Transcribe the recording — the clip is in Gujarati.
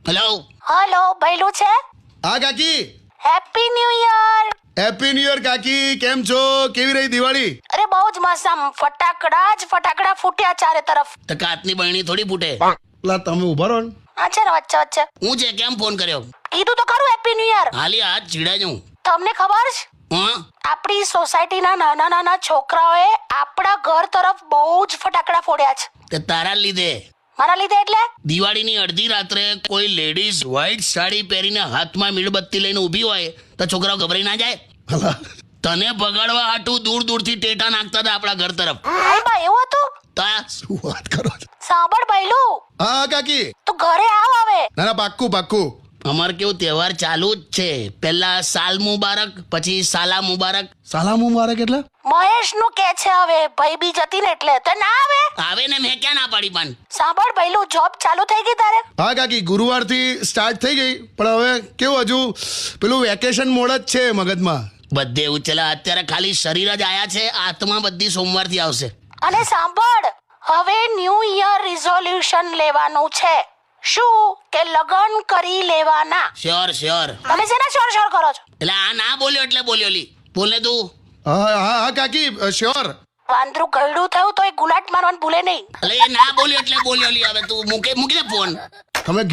હેલો હેલો ભૈલું છે. હા કાકી, happy new year. Happy new year કાકી. કેમ છો? કેવી રહી દિવાળી? અરે બહુ જ મસ્ત, આમ ફટાકડા ફૂટ્યા ચારે તરફ. તો કાચની બરણી થોડી ફૂટે. લા તમે ઉભા રહો ને. હા છે ને વચ્ચે વચ્ચે હું છે કેમ ફોન કર્યો? કીધું તો ખરું હેપી ન્યુ યર. હાલી હાથ ચીડા જઉં. તમને ખબર છે હા આપણી સોસાયટીના નાના નાના છોકરાઓએ આપણા ઘર તરફ બહુ જ ફટાકડા ફોડ્યા છે. તે તારા લીધે મારા લીધે એટલે દિવાળીની અડધી રાત્રે કોઈ લેડીઝ વ્હાઈટ સાડી પહેરીને હાથમાં મીણબત્તી લઈને ઊભી હોય તો છોકરાઓ ગભરાઈ ના જાય? અલા, તને બગાડવા હાટું દૂર દૂરથી ટેટા નાખતા હતા આપણા ઘર તરફ. ભાઈ બા એવું હતું. તા શું વાત કરો છો? સાંભળ ભૈલું, હા કાકી. તું ઘરે આવ હવે. ના ના, પાક્કું પાક્કું. અમાર કેવું તહેવાર ચાલુ જ છે. પહેલા સાલ મુબારક, પછી સાલા મુબારક. સાલા મુબારક એટલે? મહેશ નું કે છે હવે ભાઈ બી જતી ને એટલે તો ના આવે. આવે ને મેં ક્યાં ના પાડી પણ. સાંભળ ભૈલું, જોબ ચાલુ થઈ ગઈ તારે? હા કાકી, ગુરુવારથી સ્ટાર્ટ થઈ ગઈ, પણ હવે કેવું હજુ પેલું વેકેશન મોડ જ છે મગજમાં. બધે એવું ચલા. અત્યારે ખાલી શરીર જ આયા છે, આત્મા બધી સોમવારથી આવશે. અને સાંભળ, હવે ન્યુ યર રિઝોલ્યુશન લેવાનું છે. શું કે લગન કરી લેવાના. Sure sure. તમે શેના શોર શોર કરો છો? એટલે આ ના બોલ્યો એટલે બોલ્યો લી. બોલ ને તું. હા હા હા કાકી, શ્યોર. વાંદરું ગયડું થયું તો એ ગુલાટ મારવાનું ભૂલે નહીં. એટલે એ ના બોલ્યો એટલે બોલ્યો લી. હવે તું મૂકી દે ફોન. તમે